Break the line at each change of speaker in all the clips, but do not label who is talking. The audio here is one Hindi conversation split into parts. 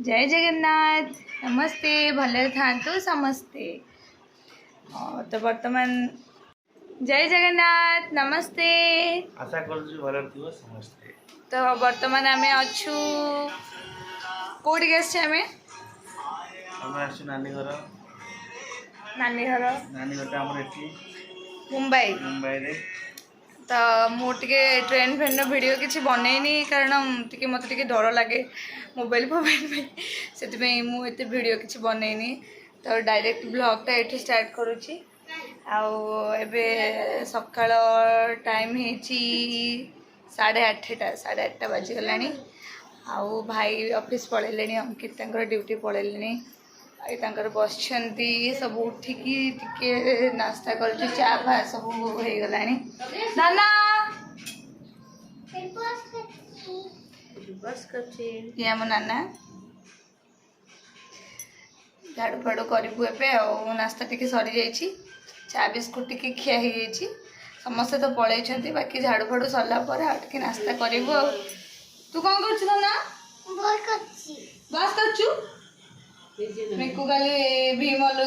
जय जगन्नाथ नमस्ते भले था समस्ते तो वर्तमान जय जगन्नाथ नमस्ते
आशा कर समस्ते।
तो वर्तमान आम अच्छू कौटी आसे आम
नानी घर
नानी घर मुंबई
मुंबई रे
तो मुझे ट्रेन फेन वीडियो किसी बनईनी कारण टी मत डर लगे मोबाइल मोबाइल से मुझे वीडियो किसी बनईनी तो डायरेक्ट ब्लॉगटा ये स्टार्ट करुच्ची आबे सकाल टाइम हो 8:30 बाजीगला आउ भाई ऑफिस पलैले अंकित ड्यूटी पलैले बस सब उठिकी टिके नास्ता कर चा फा सब हो गला नाना ये आम नाना झाड़ू फाड़ू करूँ एवं नास्ता टी सरी जा चा बिस्कुट टी खिया हो समस्ते तो पलैं बाकी झाड़ू फाड़ू सरला टी नास्ता करूँ तू कौन कर ना बस कर मिकु काली भीमल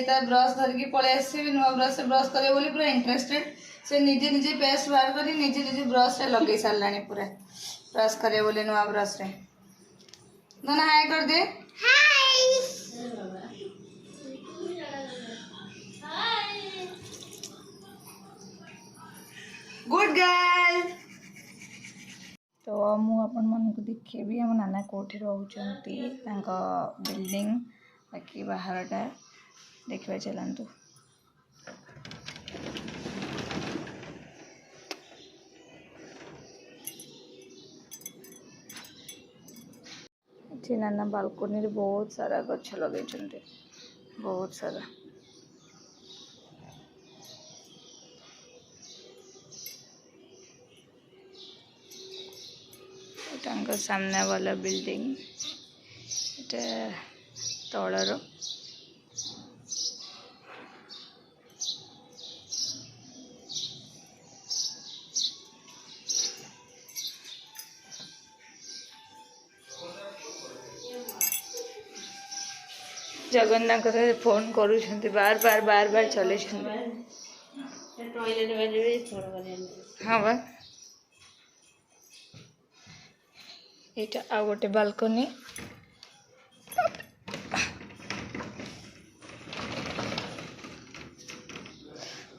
जा ब्रश धरिकी पलि आस नुआ ब्रश से ब्रश करे बोली पूरा इंटरेस्टेड से निजे निजे पेस्ट बाहर कर निजे निजे ब्रश लगे सारा पूरा ब्रश करे बोली नुआ ब्रश रे ना हाय कर दे गुड गर्ल तो मुझे देखी आम नाना कौटी रोचती बिल्डिंग बाकी बाहरटा देखा चलतु नाना बालकोनी बहुत सारा गछ लगे बहुत सारा सामने वाला बिल्डिंग तलर जगन्नाथ फोन करुँच बार बार बार बार चले हाँ बा ये आ गोटे बालकनी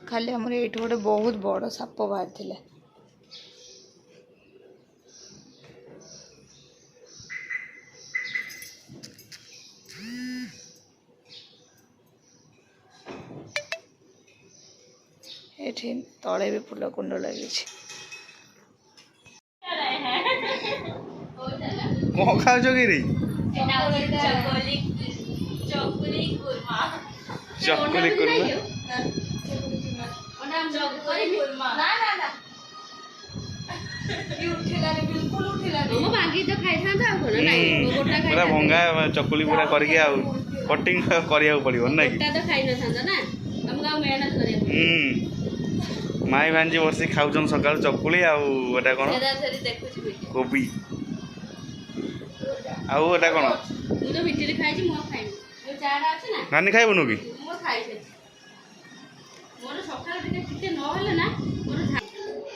खाली आमर ये गोटे बहुत बड़ साप बाहर थिला ये तले भी फूल कुंड लगी
कौन खाओ कि रे चकुली पूरा भंगा चकुली पूरा करके कटिंग करिया पड़ो ना माई भांजी बस खाऊन सका चकुली आटा कौन कोबी आटा कौन नानी खाइबुनु कि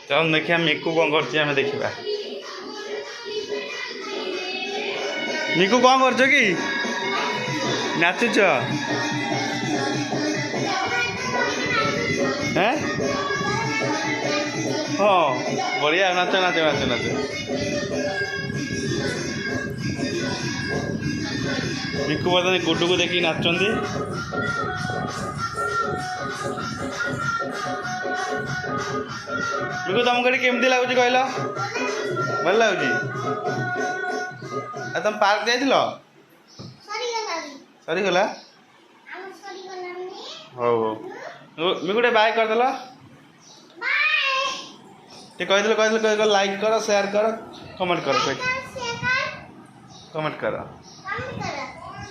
चल देखिए मिकु कौन कर देखा मिकु कौन कर कि नाचुच हाँ बढ़िया नाच नाच नाच नाच मिकु बर्तमान गुड्डू को देखिए नाचुंदी मिकु तुमको ये केमती लगुच कहल भल लगुच तुम पार्क जाइल सरीगला हो मिकु टे बाय करदेल कह लाइक कर शेयर कर कमेंट कर कमेंट कर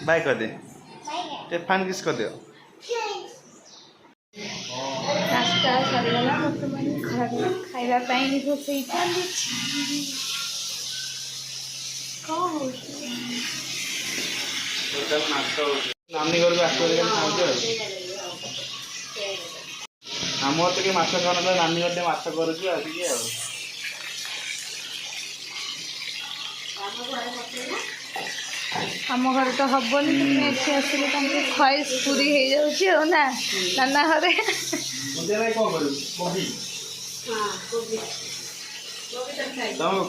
बाय कर दे फैन किस कर दे
नास्ता सरीगला बर्तमान खाइबापी रोसई चली कौन
ଟୋଟାଲ ମାଛ ନାନୀ ଘରକୁ ଆସିବ ଖାଉଛୁ ଆଉ ଆମର ଟିକେ ମାଛ ଖାଉନଥିଲା ନାନୀ ଘର ଟିକେ ମାଛ କରୁଛୁ ଆଉ ଟିକେ ଆଉ
ଆମ ଘରେ ତ ହବନି ତୁମେ ଏଠି ଆସିଲେ ତାଙ୍କୁ ଖଇସ୍ ପୁରୀ ହେଇଯାଉଛି ଆଉ ନା ନାନା ଘରେ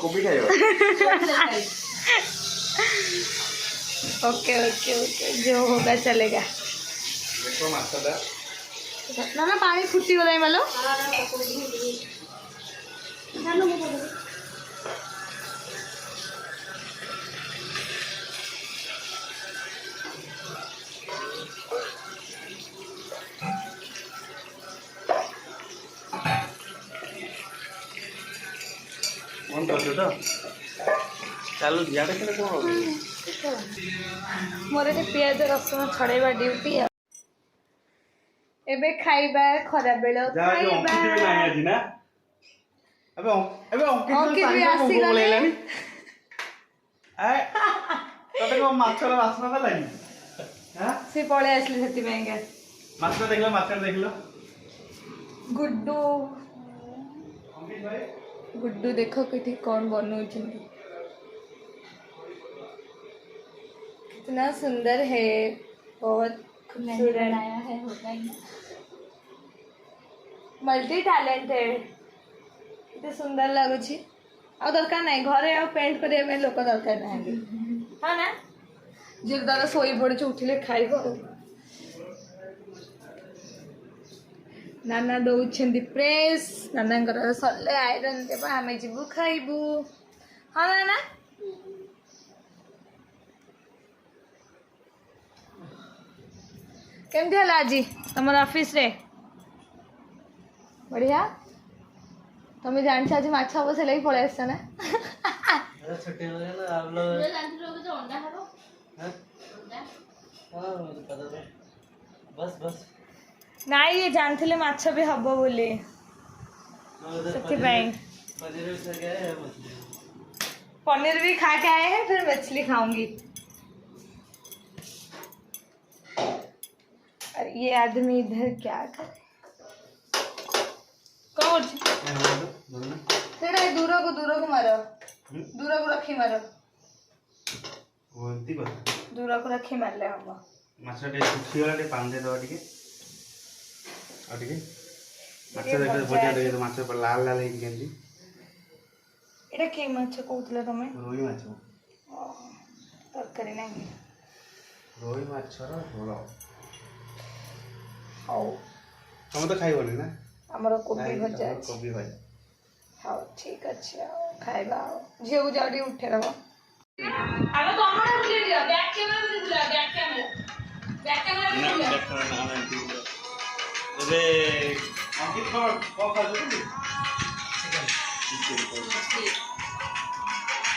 କୋବି ଖାଇବ
ओके ओके ओके जो होगा चलेगा
देखो माछटा
ना ना पानी फुटी गला मालो
कौन करছো तो चालू याडे केले कोन हो
मोर एटे पियाज रसुन छड़ेबा ड्यूटी एबे खाइबा खरा बेल खाइबा
आज ना अबे अंकित
भी आसी गले
ए तते को माछर वासना त लागि हां
से पळे आसले सेति बेंगा
माछ देखलो
गुड्डू
अंकित भाई
गुड्डू देखो कि कौन बनू कितना सुंदर है बहुत खूबसूरत आया है होता ही मल्टी टैलेंटेड इतने सुंदर लगुची आ दरकार नहीं घरे आ पेंट करिया में लोक दरकार नहीं हाँ ना जो द्वारा सोई पड़े उठिले खाइब नाना दौरान प्रेस नाना सल्ले आयरन देवा आम जीवु खाइबू हाँ नाना केमती है आज तुम ऑफिस रे बढ़िया तुम जान आज माछ हम से लगे पड़े आस ना
छुट्टी हो गया ना आप लोग बस बस
नाई ये जानते माछ भी हम बोली पनीर भी खा के आए हैं फिर मछली खाऊंगी और ये आदमी इधर क्या करे कौन दूर को मारो दूर को रखी मारो दूर को रखी मारले हम
माछटे सुखी वाला टे पानी दे दो टिके आ टिके माछ देखे बढ़िया देखे माछ पर लाल लाल हे केंदी
एटा के माछ कहउतले तमे
रोही माछ
तरकारी नहीं
रोही माछर झोल
हौ
तुम तो खाइबनी ना
हमर कोबी भजा
कोबी भाई
हौ ठीक अछि खाइबा झियो जाडी उठे रहो आगे तो हमरा बुले दियो बैक कैमरा में बुला बैक कैमरा
अरे अंकित को खा दो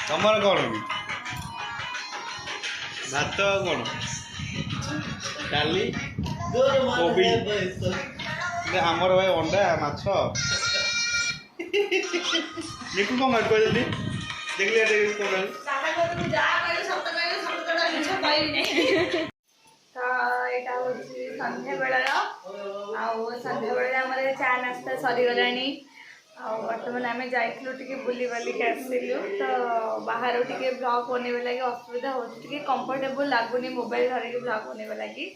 तमर कौन भात कौन डाली कोबी आमर भाई अंडा माछ निकू कौन कर जल्दी देखलिए
सादा को तू जा कहले सब तोड़ा मिछ पाई नहीं तो एटा होची संध्या बेला आ संध्या बेला हमरे चा नाश्ता सरी गलानी आ वर्तमान आम जाइलु टिके बुली बाली के आसिलु तो बाहर टिके ब्लॉग बनेबे लगे असुविधा होची टिके कंफर्टेबल लागुनी मोबाइल धरि के ब्लॉग बनेबे लगी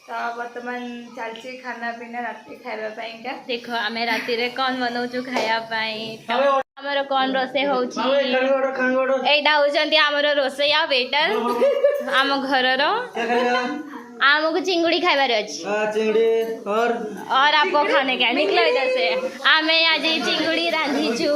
तो वर्तमान चलची खाना पीना राति खाइबा पई का देखो आमे राति रे कोन बनाउछु खाया पई हमर कोन रोसे होची एटा होचंती हमर रोसैया वेटर आम घर रो आमको चिंगुड़ी खाइबार अच्छी
चिंगड़ी
और आपको खाने क्या निकलो इधर से आमे आज चिंगुड़ी रांधिचु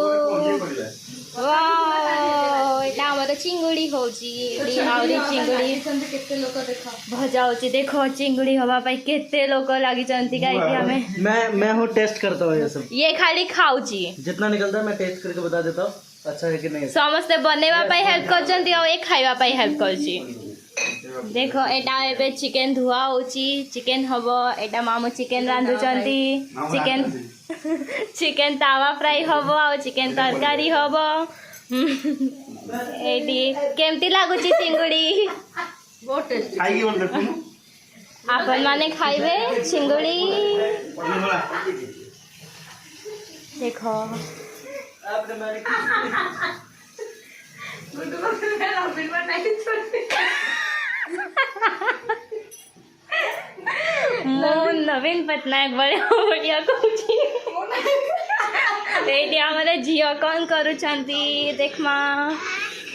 वाह तो चिंगुड़ी होची आउरी चिंगुड़ी केते लोक देखो भजा होची देखो चिंगुड़ी हवा पाई केते लोक लागी चंती काई कि हमें
मैं हूं टेस्ट करता हूं ये सब
ये खाली खाउची
जितना निकलता है मैं टेस्ट करके बता देता हूं अच्छा है कि नहीं
समस्त बनेवा पाई हेल्प करचंती और एक खाइबा पाई हेल्प करची देखो एटा एबे चिकन धुआ होची चिकन हबो एटा मामू चिकन रांधुचंती चिकन चिकन तावा फ्राई हबो आ चिकन तरकारी हबो एटी केमती लागुची चिंगुड़ी
बहुत टेस्टी
ଖାଇକି ଗୋଟେ ଦେଖୁନୁ
आपण माने खाइबे चिंगुड़ी
ଏଇଭଳିଆ।
देखो
आपने मैंने
मो नवीन पटनायक बड़े बढ़िया कहूची एटी हमर झियो कौन करूछंती देखमा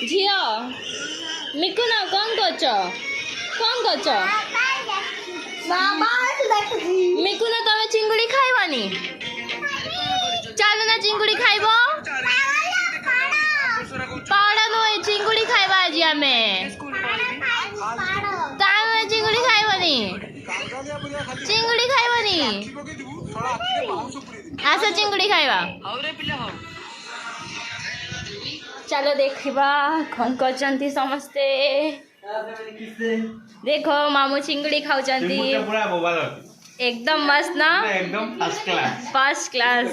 झियो मिकु ना कौन करछ मिकु ना तमे चिंगुड़ी खाइबानी चलो ना चिंगुड़ी खाइबो पाड़ा नो चिंगुड़ी खाइबा आज हमें तामे चिंगुड़ी खाइबानी चिंगुड़ी खाइबानी आस चिंगुड़ी खाइबा चलो देखिबा कौन करचंती समस्ते
आपने मैंने किससे
देखो मामू चिंगुड़ी खाउचंती
ଚିଙ୍ଗୁଡିଟା ପୁରା ବୋବାଲ ଅଛି।
एकदम मस्त ना
ପୁରା ଏକଦମ ଫାର୍ଷ୍ଟ କ୍ଲାସ।
फर्स्ट क्लास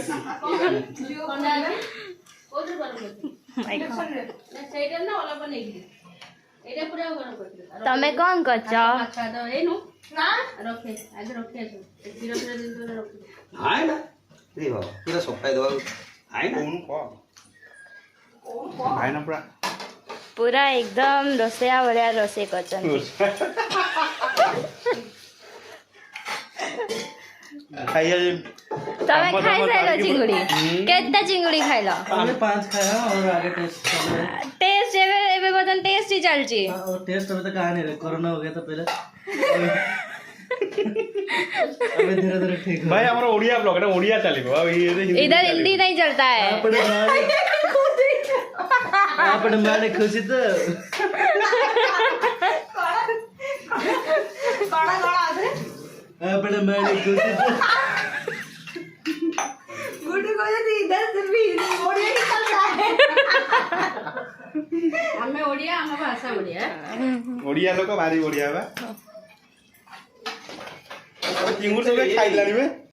ସେଇଟା ନା ଅଲଗା ନେଇକି ଏଇଟା ପୁରା ଗରମ କରିଦିଅ
तमे कौन करछ
ଆଚ୍ଛା ତ ଏଇନୁ ରଖେ ଆଗ ରଖେ କ୍ଷୀର କ୍ଷୀର ଜିନିଷ ରଖେ
हाय ना ये बाबा पूरा सफाई दवा हाय ना
କହୁନୁ କହ ଭାଇନା ପୁରା
पूरा एकदम रोसेया भलिया रोसे करचंती
ଖାଇବା ଯେ
तमे खाई साइलो चिंगुड़ी केतना चिंगुड़ी खाइलो
हमने 5 खाया और आगे टेस्ट कर रहे हैं।
टेस्ट एबे एबे बदन टेस्ट ही चलची
और टेस्ट अभी तक आ नहीं रहा कोरोना हो गया था पहले अभी धीरे धीरे ठीक हो
ଭାଇ ଆମର ଓଡିଆ ବ୍ଲଗ ଏଟା ଓଡିଆ ଚାଲିବ ଆଉ ଇଏ
इधर हिंदी नहीं चलता है
आपने मैंने खुशी तो आपने मैंने खुशी तो
ଆମେ ଓଡ଼ିଆ ଆମ ଭାଷା ଓଡ଼ିଆ
ଓଡିଆ ଲୋକ ଭାରି ବଢିଆ ବା ଚିଙ୍ଗୁଡି ସବୁ ଖାଇଲାଣି ବେ